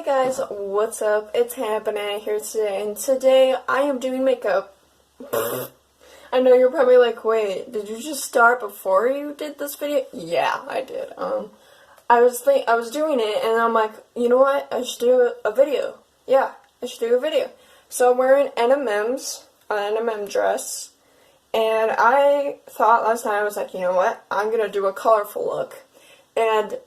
guys, what's up? It's happening here today, and today I am doing makeup. I know you're probably like, wait, did you just start before you did this video? Yeah, I did. I was doing it, and I'm like, you know what? I should do a video. Yeah, I should do a video. So I'm wearing an M&M dress, and I thought last night, I was like, you know what? I'm gonna do a colorful look. And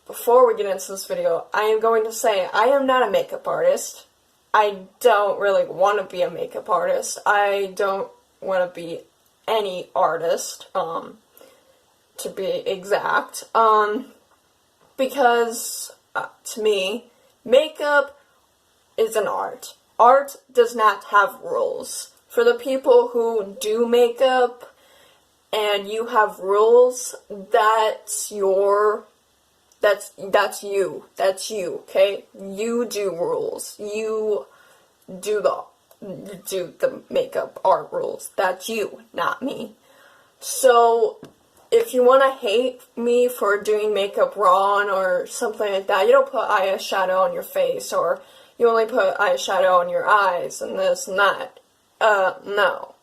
before we get into this video, I am going to say I am not a makeup artist. I don't really want to be a makeup artist. I don't want to be any artist, to be exact, because to me, makeup is an art. Art does not have rules. For the people who do makeup and you have rules, that's you, okay? You do rules. You do the makeup art rules. That's you, not me. So, if you want to hate me for doing makeup wrong or something like that, you don't put eyeshadow on your face, or you only put eyeshadow on your eyes and this and that. No.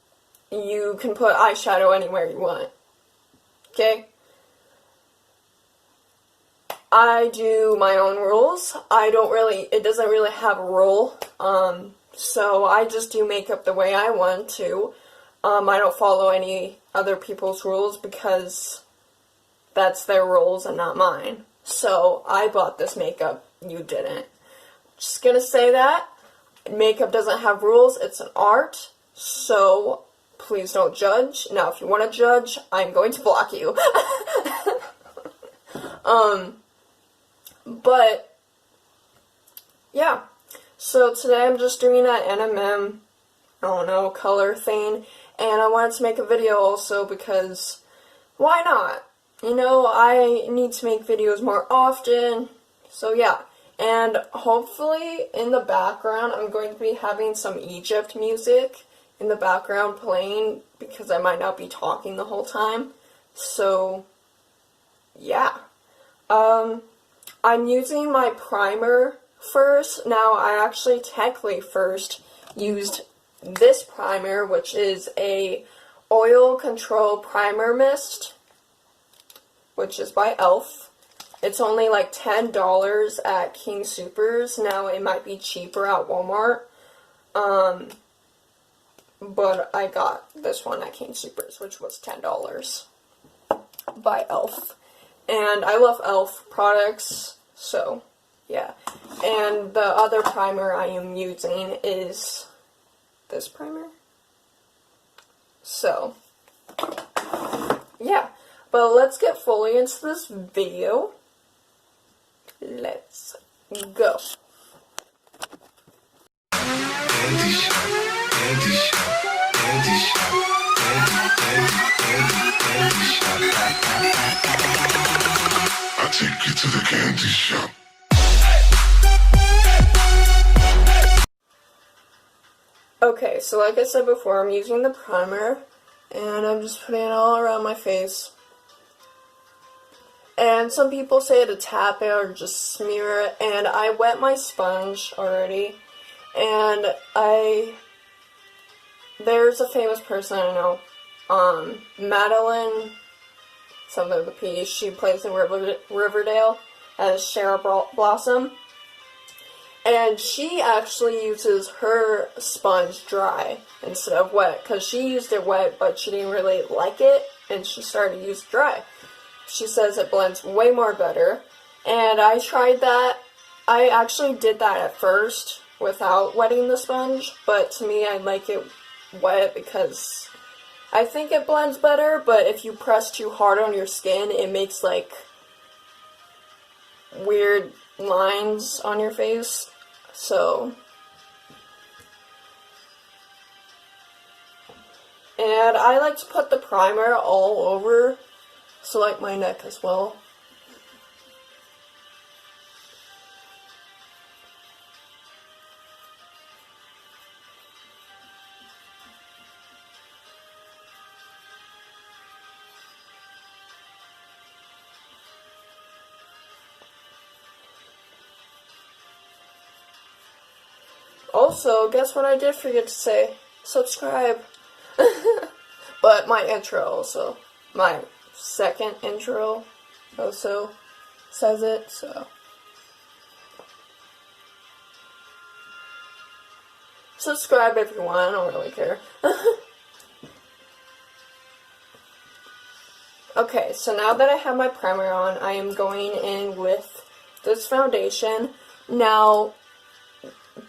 You can put eyeshadow anywhere you want. Okay? I do my own rules. It doesn't really have a rule. So I just do makeup the way I want to. I don't follow any other people's rules because that's their rules and not mine. So I bought this makeup. You didn't. Just gonna say that. Makeup doesn't have rules. It's an art. So please don't judge. Now, if you want to judge, I'm going to block you. But, yeah, so today I'm just doing that NMM, I don't know, color thing, and I wanted to make a video also because, why not? You know, I need to make videos more often, so yeah, and hopefully in the background I'm going to be having some Egypt music in the background playing, because I might not be talking the whole time, so, yeah. I'm using my primer first. Now, I actually technically first used this primer, which is a Oil Control Primer Mist, which is by e.l.f. It's only like $10 at King Soopers. Now, it might be cheaper at Walmart, but I got this one at King Soopers, which was $10 by e.l.f. And I love e.l.f. products, so, yeah. And the other primer I am using is this primer. So, yeah. But let's get fully into this video. Let's go. I'll take you to the candy shop. Okay, so like I said before, I'm using the primer, and I'm just putting it all around my face. And some people say to tap it or just smear it, and I wet my sponge already, and there's a famous person I know, Madeline, something of the piece, she plays in Riverdale as Cheryl Blossom, and she actually uses her sponge dry instead of wet, because she used it wet, but she didn't really like it, and she started to use it dry. She says it blends way more better, and I tried that. I actually did that at first without wetting the sponge, but to me I like it wet because I think it blends better, but if you press too hard on your skin, it makes like weird lines on your face. So, and I like to put the primer all over, so like my neck as well. also, guess what I did forget to say? Subscribe. But my intro also, my second intro also says it, so. Subscribe if you want, I don't really care. Okay, so now that I have my primer on, I am going in with this foundation. Now,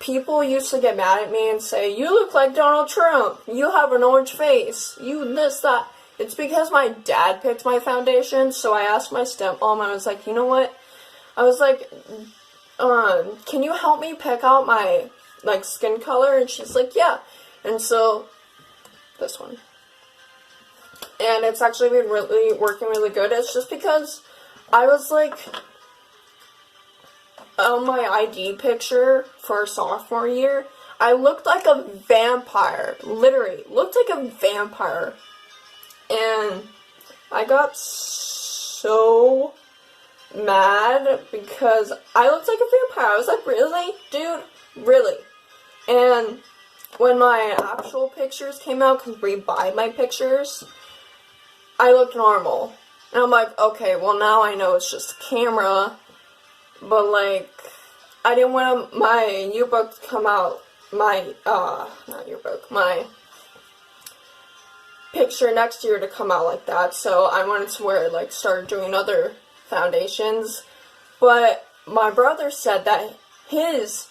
people used to get mad at me and say, you look like Donald Trump, you have an orange face, you this, that. It's because my dad picked my foundation, so I asked my stepmom, I was like, you know what? I was like, can you help me pick out my, like, skin color? And she's like, yeah. And so, this one. And it's actually been working really good. It's just because I was like, on my ID picture for sophomore year, I looked like a vampire. Literally, looked like a vampire. And I got so mad because I looked like a vampire. I was like, really? Dude, really? And when my actual pictures came out, because we buy my pictures, I looked normal. And I'm like, okay, well now I know it's just camera. But like, I didn't want my yearbook to come out, not yearbook, my picture next year to come out like that. So I wanted to wear, like, start doing other foundations. But my brother said that his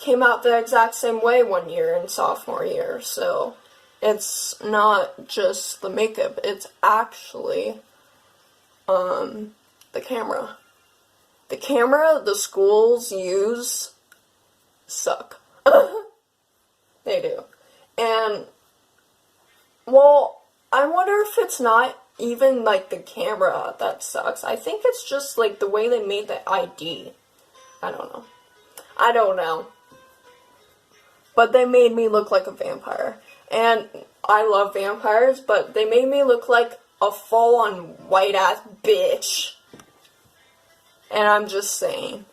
came out the exact same way one year in sophomore year. So it's not just the makeup, it's actually, the camera. The camera the schools use suck. They do. And, well, I wonder if it's not even, like, the camera that sucks. I think it's just, like, the way they made the ID. I don't know. I don't know. But they made me look like a vampire. And I love vampires, but they made me look like a full-on white-ass bitch. And I'm just saying.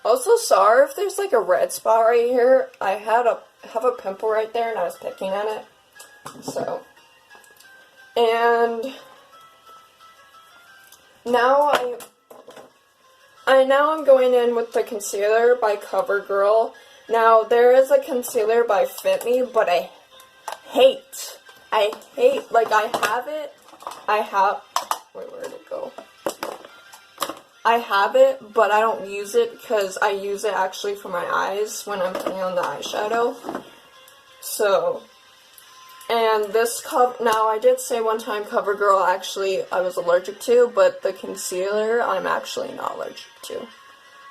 Also, sorry if there's like a red spot right here. I have a pimple right there and I was picking at it. So, and now I'm going in with the concealer by CoverGirl. Now, there is a concealer by Fit Me, but I hate, like, I have it, wait, where'd it go? I have it, but I don't use it because I use it actually for my eyes when I'm putting on the eyeshadow. So, and this now I did say one time CoverGirl actually I was allergic to, but the concealer I'm actually not allergic to.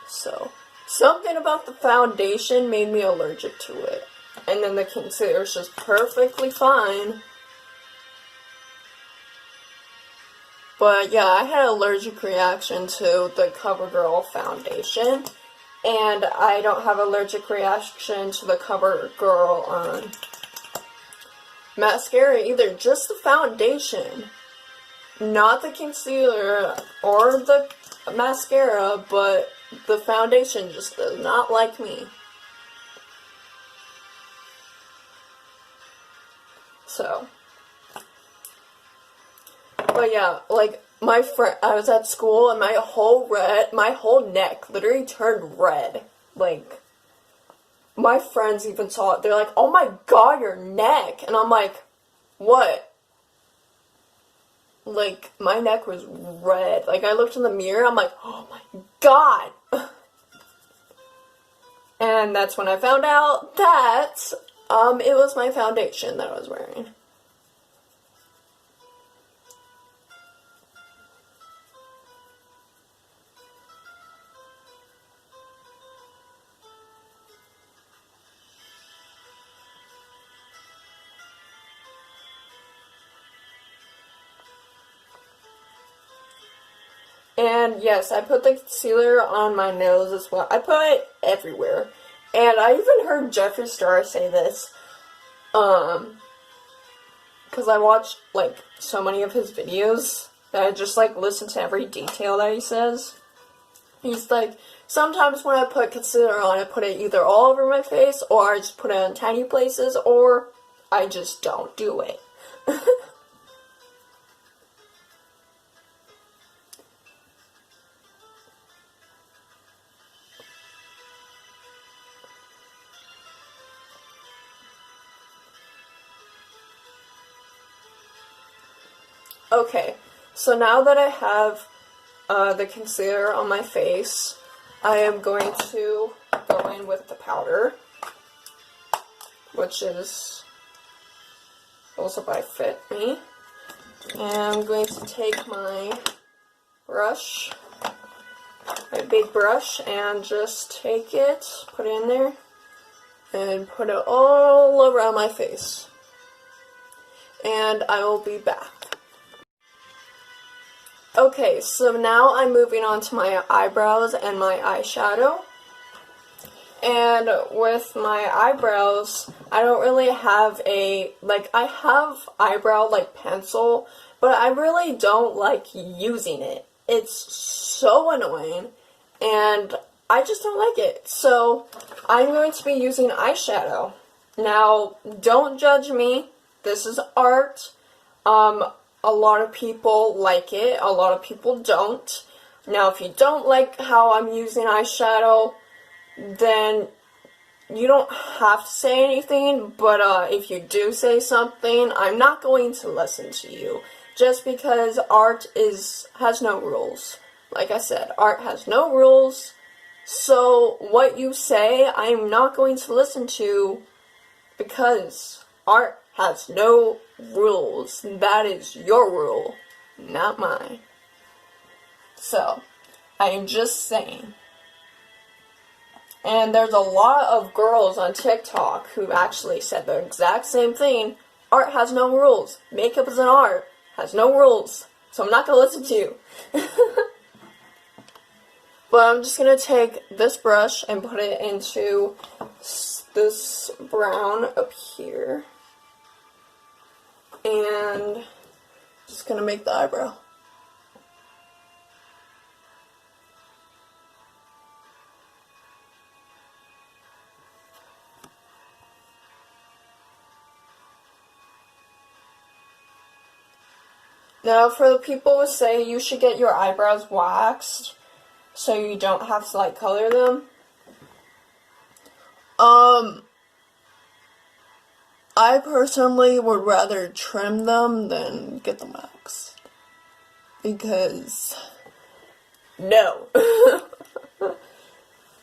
So, something about the foundation made me allergic to it. And then the concealer is just perfectly fine. But yeah, I had an allergic reaction to the CoverGirl foundation. And I don't have allergic reaction to the CoverGirl mascara either. Just the foundation. Not the concealer or the mascara, but the foundation just does not like me. So, but yeah, like, my friend, I was at school and my whole neck literally turned red. Like, my friends even saw it. They're like, oh my god, your neck. And I'm like, what? Like, my neck was red. Like, I looked in the mirror, I'm like, oh my god. And that's when I found out that, it was my foundation that I was wearing. And yes, I put the concealer on my nose as well. I put it everywhere. And I even heard Jeffree Star say this, because I watched, like, so many of his videos that I just, like, listen to every detail that he says. He's like, sometimes when I put concealer on, I put it either all over my face, or I just put it in tiny places, or I just don't do it. Okay, so now that I have the concealer on my face, I am going to go in with the powder, which is also by Fit Me. And I'm going to take my brush, my big brush, and just take it, put it in there, and put it all around my face. And I will be back. Okay, so now I'm moving on to my eyebrows and my eyeshadow. And with my eyebrows, I don't really have a, like, I have eyebrow, like, pencil, but I really don't like using it. It's so annoying, and I just don't like it. So, I'm going to be using eyeshadow. Now, don't judge me. This is art. A lot of people like it, a lot of people don't. Now, if you don't like how I'm using eyeshadow, then you don't have to say anything, but if you do say something, I'm not going to listen to you. Just because art has no rules. Like I said, art has no rules, so what you say, I'm not going to listen to, because art has no rules. That is your rule, not mine. So, I'm just saying. And there's a lot of girls on TikTok who actually said the exact same thing. Art has no rules. Makeup is an art. Has no rules. So I'm not going to listen to you. But I'm just going to take this brush and put it into this brown up here. And just gonna make the eyebrow. Now, for the people who say you should get your eyebrows waxed so you don't have to, like, color them, I personally would rather trim them than get them waxed. Because, no.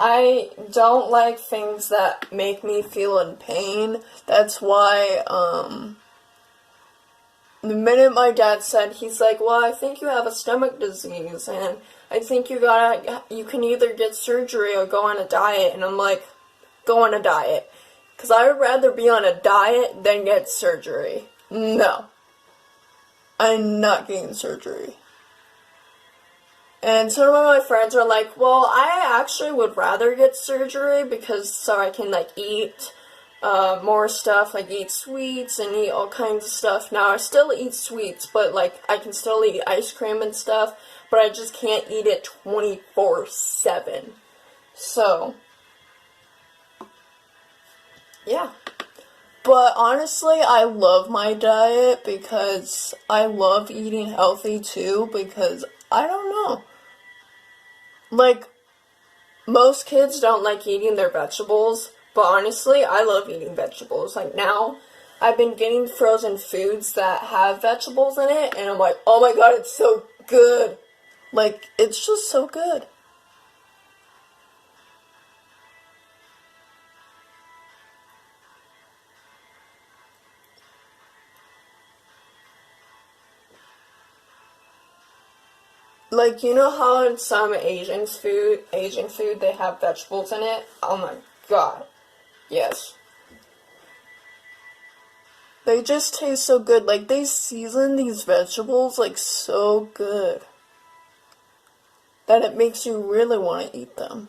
I don't like things that make me feel in pain. That's why, the minute my dad said, he's like, well, I think you have a stomach disease, and I think you can either get surgery or go on a diet, and I'm like, go on a diet. Because I would rather be on a diet than get surgery. No. I'm not getting surgery. And some of my friends are like, well, I actually would rather get surgery because so I can, like, eat more stuff, like eat sweets and eat all kinds of stuff. Now, I still eat sweets, but, like, I can still eat ice cream and stuff, but I just can't eat it 24/7. So, yeah. But honestly, I love my diet because I love eating healthy too because I don't know. Like, most kids don't like eating their vegetables, but honestly, I love eating vegetables. Like now, I've been getting frozen foods that have vegetables in it, and I'm like, oh my god, it's so good. Like, it's just so good. Like, you know how in some Asian food, they have vegetables in it? Oh my god. Yes. They just taste so good. Like, they season these vegetables, like, so good that it makes you really want to eat them.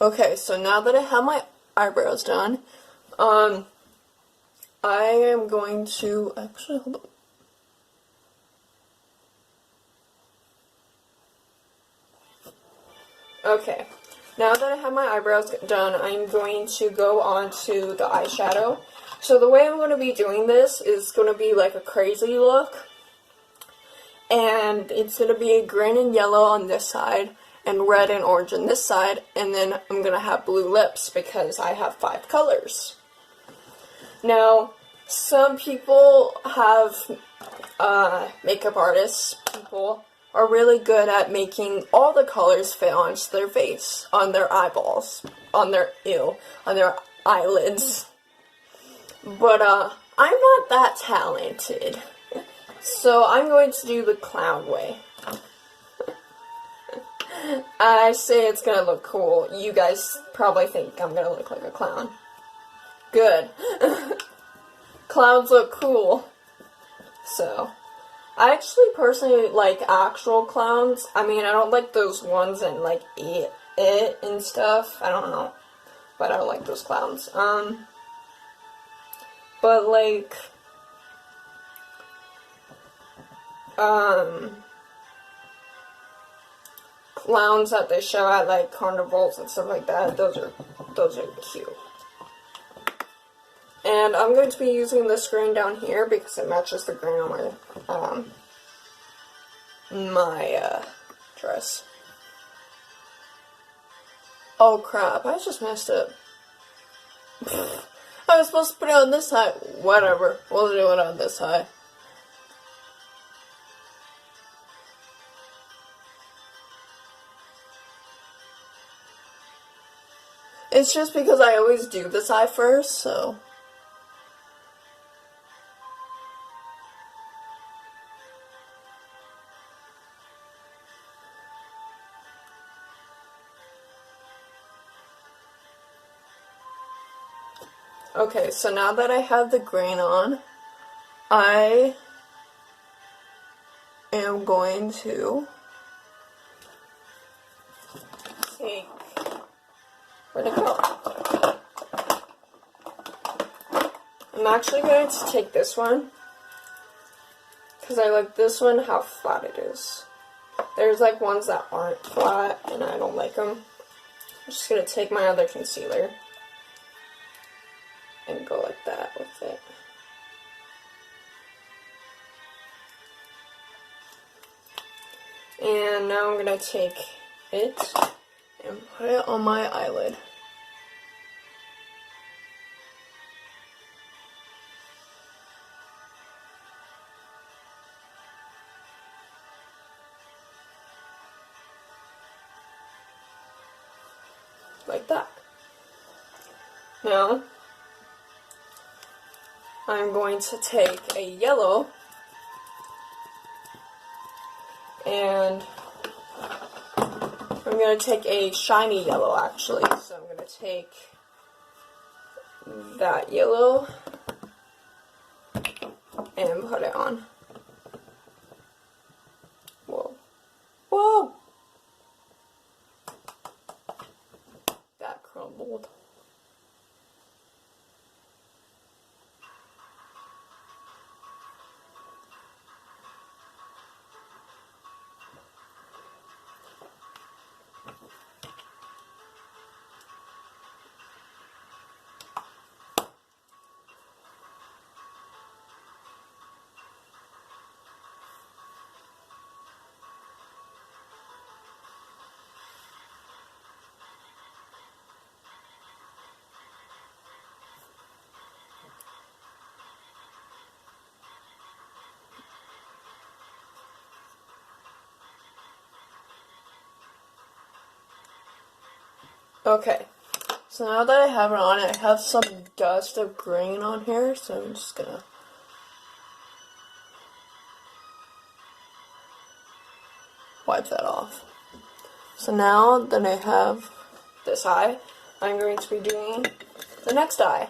Okay, so now that I have my eyebrows done, I am going to, actually, hold on. Okay, now that I have my eyebrows done, I'm going to go on to the eyeshadow. So the way I'm going to be doing this is going to be like a crazy look. And it's going to be green and yellow on this side, and red and orange on this side, and then I'm going to have blue lips because I have 5 colors. Now, some people have, makeup artists, people, are really good at making all the colors fit onto their face, on their eyeballs, on their eyelids. But, I'm not that talented. So I'm going to do the clown way. I say it's gonna look cool. You guys probably think I'm gonna look like a clown. Good. Clowns look cool. So, I actually personally like actual clowns. I mean, I don't like those ones and like it and stuff. I don't know. But I don't like those clowns. But like, clowns that they show at like carnivals and stuff like that, those are cute. And I'm going to be using this green down here because it matches the green on my dress. Oh crap, I just messed up. I was supposed to put it on this side. Whatever, we'll do it on this side. It's just because I always do this eye first, so. Okay, so now that I have the green on, I am going to take, where'd it go? I'm actually going to take this one, because I like this one, how flat it is. There's like ones that aren't flat, and I don't like them. I'm just going to take my other concealer and go like that with it. And now I'm going to take it and put it on my eyelid. Like that. Now, I'm going to take a yellow and I'm going to take a shiny yellow actually. So I'm going to take that yellow and put it on. Whoa. Whoa! That crumbled. Okay, so now that I have it on, I have some dust of green on here, so I'm just gonna wipe that off. So now that I have this eye, I'm going to be doing the next eye.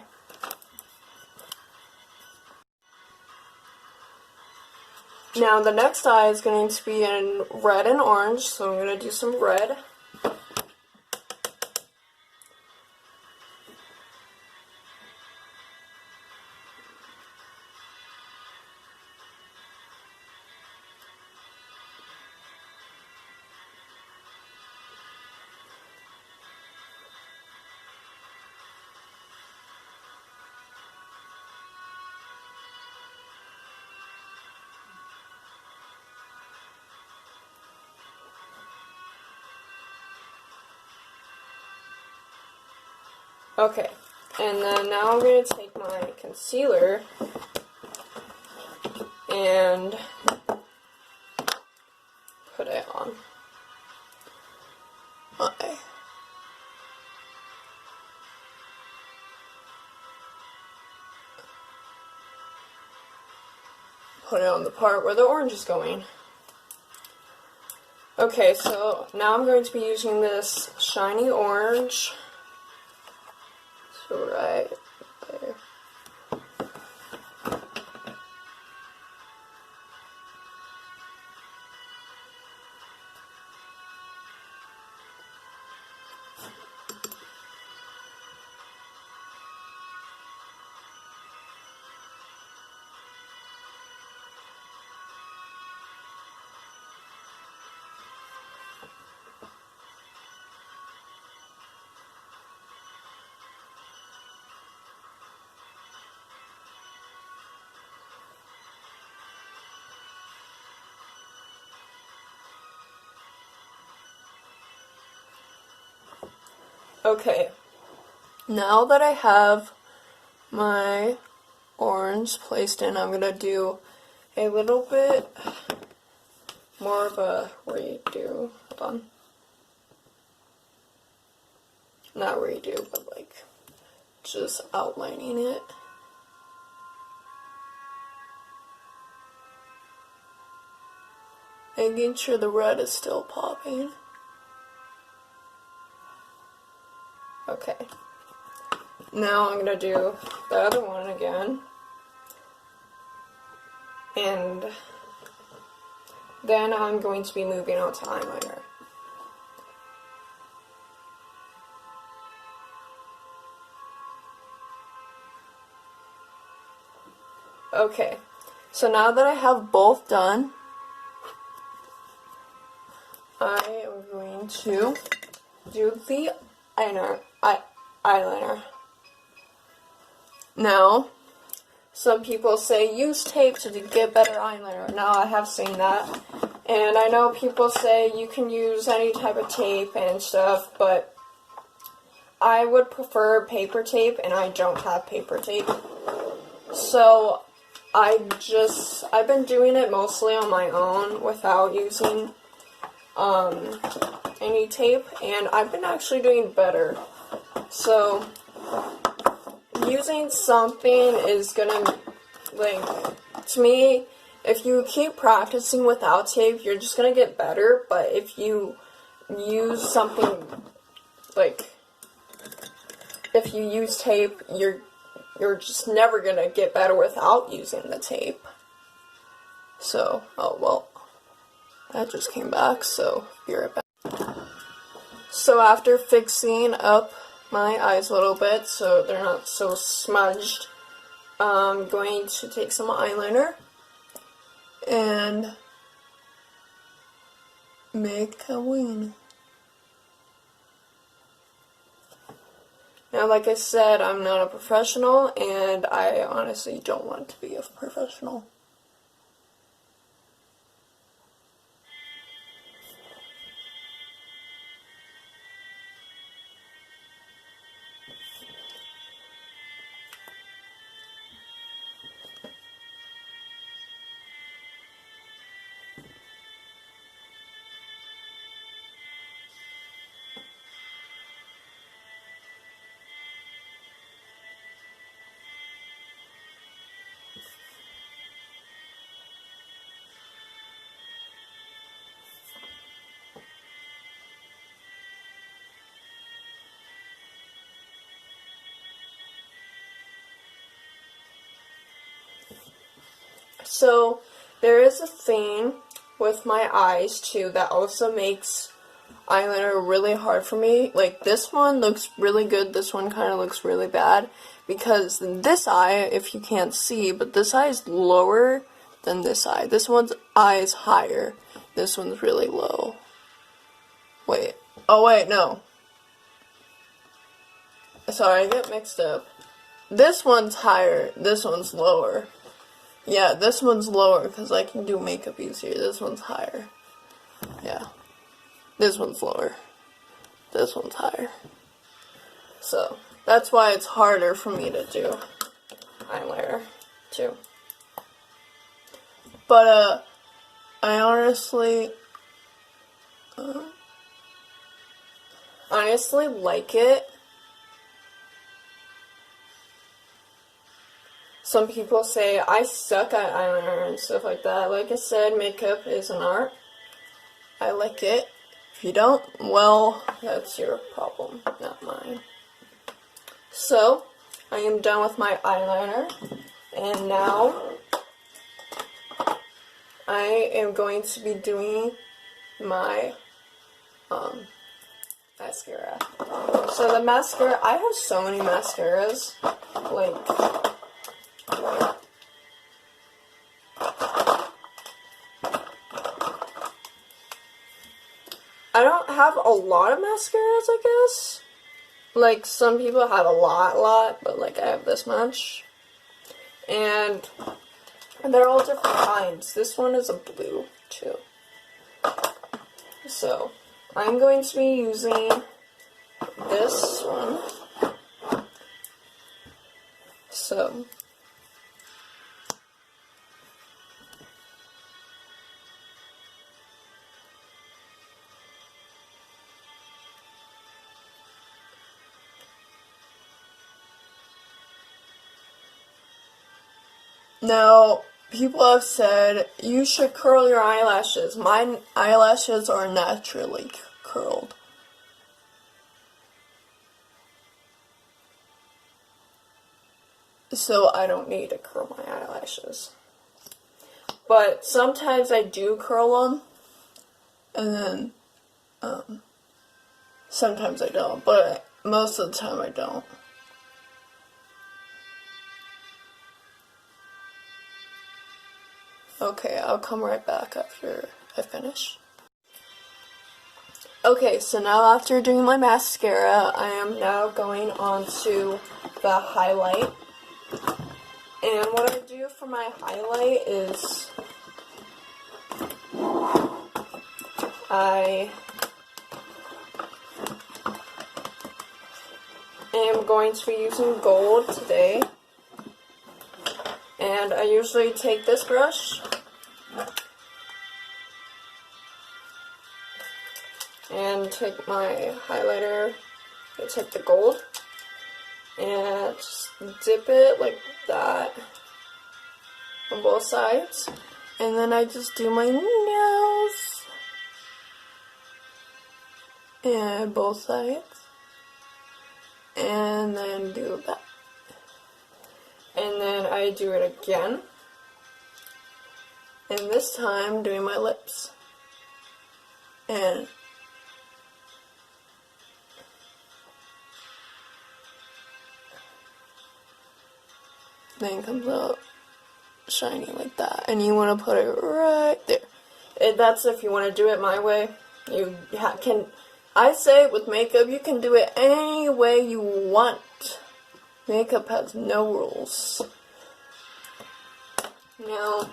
Now the next eye is going to be in red and orange, so I'm going to do some red. Okay, and then now I'm going to take my concealer and put it on my eye. Put it on the part where the orange is going. Okay, so now I'm going to be using this shiny orange. So right there. Okay, now that I have my orange placed in, I'm going to do a little bit more of a redo. Hold on. Not redo, but like just outlining it. Making sure the red is still popping. Okay. Now I'm going to do the other one again. And then I'm going to be moving on to eyeliner. Okay. So now that I have both done, I am going to do the eyeliner. Now, some people say use tape to get better eyeliner. Now, I have seen that. And I know people say you can use any type of tape and stuff, but I would prefer paper tape, and I don't have paper tape. So, I've been doing it mostly on my own without using any tape, and I've been actually doing better. So, using something is gonna, like, to me, if you keep practicing without tape, you're just gonna get better, but if you use something, like, if you use tape, you're just never gonna get better without using the tape. So, oh well, that just came back, so be right back. So after fixing up my eyes a little bit so they're not so smudged, I'm going to take some eyeliner and make a wing. Now, like I said, I'm not a professional, and I honestly don't want to be a professional. So there is a thing with my eyes too that also makes eyeliner really hard for me. Like this one looks really good, this one kind of looks really bad, because this eye, if you can't see, but this eye is lower than this eye. This one's eye is higher. This one's really low. Wait. Oh wait, no. Sorry, I get mixed up. This one's higher, this one's lower. Yeah, this one's lower because I can do makeup easier. This one's higher. Yeah. This one's lower. This one's higher. So, that's why it's harder for me to do eyeliner, too. But, I honestly like it. Some people say I suck at eyeliner and stuff like that. Like I said, makeup is an art. I like it. If you don't, well, that's your problem, not mine. So, I am done with my eyeliner. And now, I am going to be doing my mascara. So the mascara, I have so many mascaras. Like, I don't have a lot of mascaras, I guess. Like, some people have a lot, but like I have this much. And they're all different kinds. This one is a blue, too. So, I'm going to be using this one. So, now, people have said you should curl your eyelashes. My eyelashes are naturally curled. So I don't need to curl my eyelashes. But sometimes I do curl them. And then, sometimes I don't. But most of the time I don't. Okay, I'll come right back after I finish. Okay, so now after doing my mascara, I am now going on to the highlight. And what I do for my highlight is I am going to be using gold today. And I usually take this brush and take my highlighter, I take the gold, and just dip it like that on both sides. And then I just do my nose and both sides. And then do that. And then I do it again. And this time doing my lips. And then it comes out shiny like that. And you want to put it right there. And that's if you want to do it my way. You can, I say with makeup, you can do it any way you want. Makeup has no rules. Now,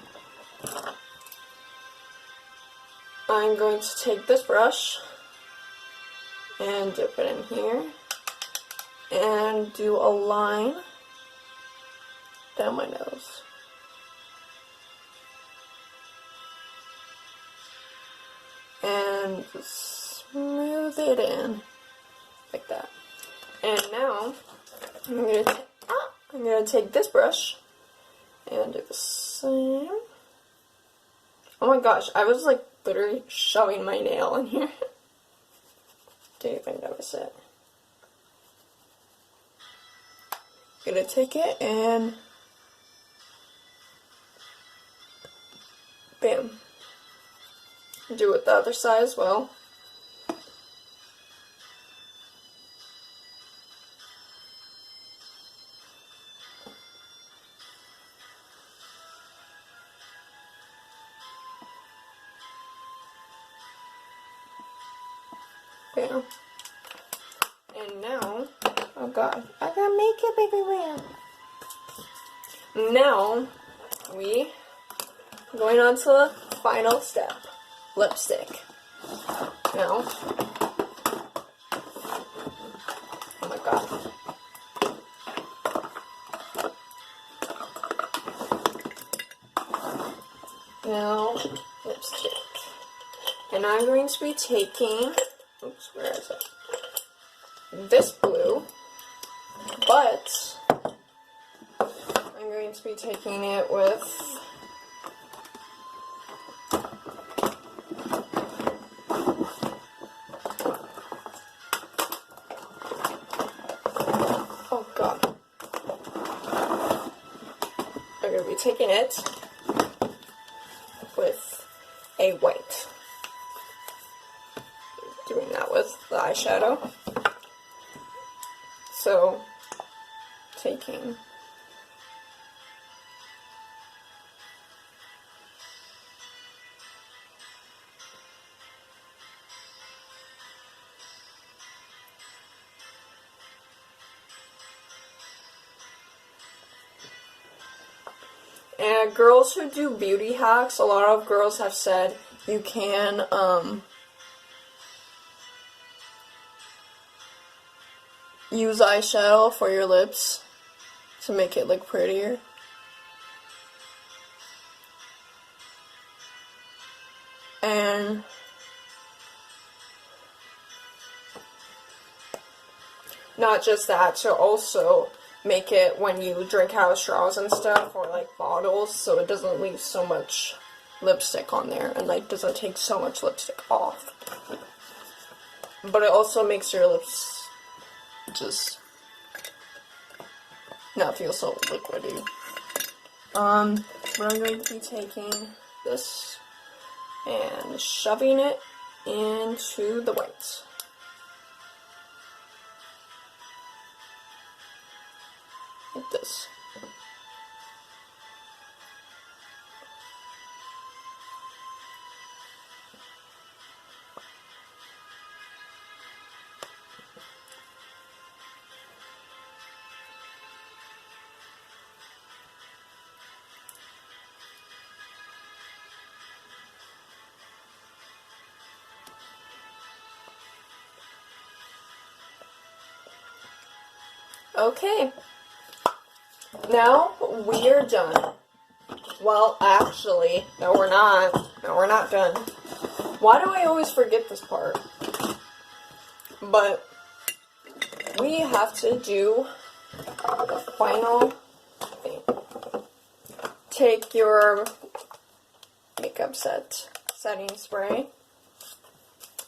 I'm going to take this brush and dip it in here and do a line down my nose. And just smooth it in like that. And now, I'm gonna take this brush and do the same. Oh my gosh, I was like literally shoving my nail in here. Didn't even notice it. I'm gonna take it and Bam. Do it the other side as well. Bam. And now, oh god, I got makeup everywhere. Now, we are going on to the final step, lipstick. Now, oh my god. Now, lipstick. And I'm going to be taking, oops, where is it? This blue, but I'm going to be taking it with oh god. I'm going to be taking it with a white. Doing that with the eyeshadow. So, taking and girls who do beauty hacks, a lot of girls have said you can use eyeshadow for your lips to make it look prettier. And not just that, to also make it when you drink out of straws and stuff, or like bottles, so it doesn't leave so much lipstick on there and like doesn't take so much lipstick off. But it also makes your lips just not feel so liquidy. But I'm going to be taking this and shoving it into the white. Like this. Okay, now we are done. Well, actually, no we're not. No, we're not done. Why do I always forget this part? But we have to do the final thing. Take your makeup setting spray.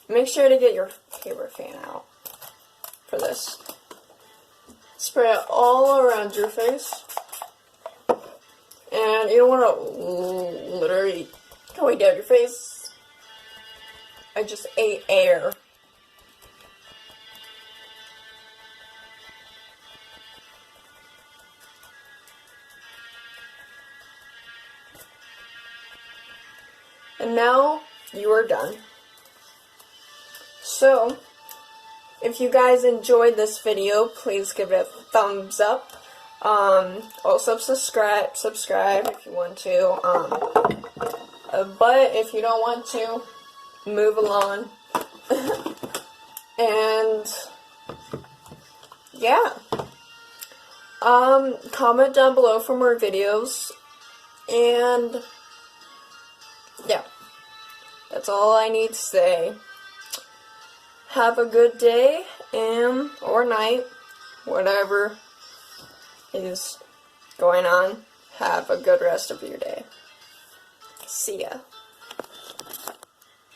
Make sure to get your paper fan out for this. Spray it all around your face. And you don't want to literally go way down your face. I just ate air. And now you are done. So, if you guys enjoyed this video, please give it a thumbs up. Also subscribe if you want to. But if you don't want to, move along. And yeah. Comment down below for more videos. And yeah. That's all I need to say. Have a good day or night, whatever is going on. Have a good rest of your day. See ya.